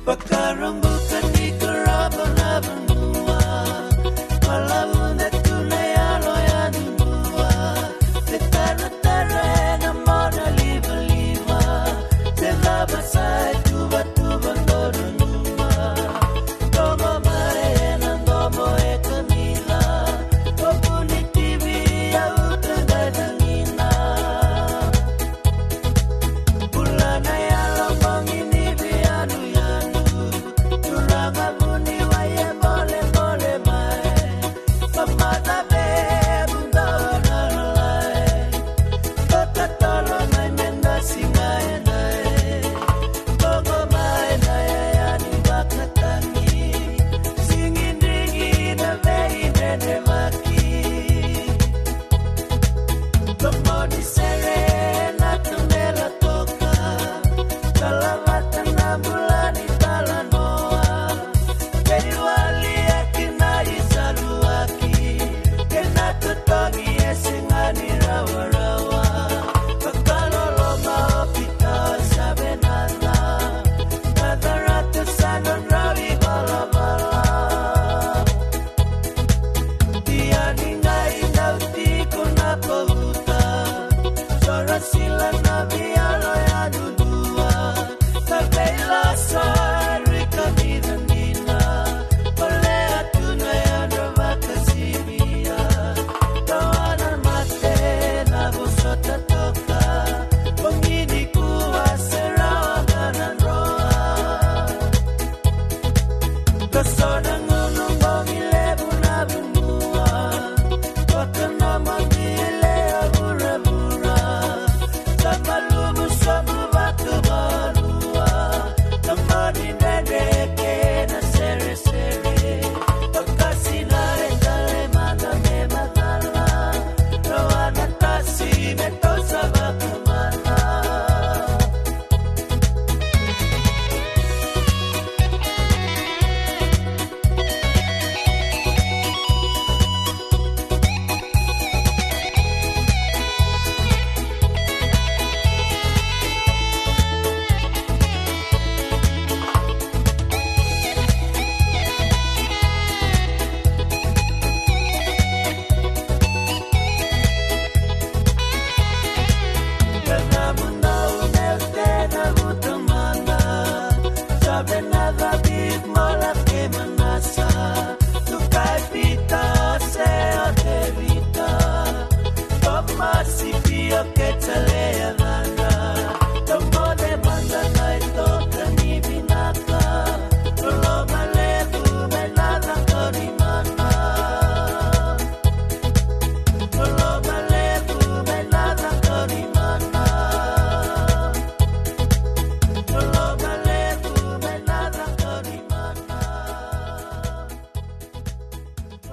Pagkarumbukan di kerabat-rabat mua, malaun at tunay aloyan mua, tetara-tara na mga liba-liba, telabasay tuba-tubang dorunuma, domo maen ang domo e kanila, papunitibi au tagadangina, pula na yalang manginibi anu-yanu, turang abuni waye mole-mole mai, pamatabe bunda nalai, katatolo may menda singayanay, gogo mai na yayani bakatangi, singin-ringi na vei nene maki, como di serena tumela toka, kalawatan na bulan italanoa, kaya wali akinay saluaki, kinatutongi esingani rawa-rawa, pagkaloloma opita sa benana, nadarata sa non-rawi bala-bala. Tiyanin nga inauti ko na pauta, sora sila na biyaloy anudua, kabela sa rikabidandina, pale atunay anrava kasimia, tawanan mate na busot at toka, pangini kuha sa rawangan roa. Gusto ng unong bumilebo na bumua, wag ka naman bile abura-bura, sa malubos sa bubak-barua, ng maninedeke na sere-sere, pagkasinare-tare madame-madala, rawan at tasimento sa bakamana. Ganamuna unelte na butamana, sabi na David malaki manasa, tukay pita se atevita, pamasipi ake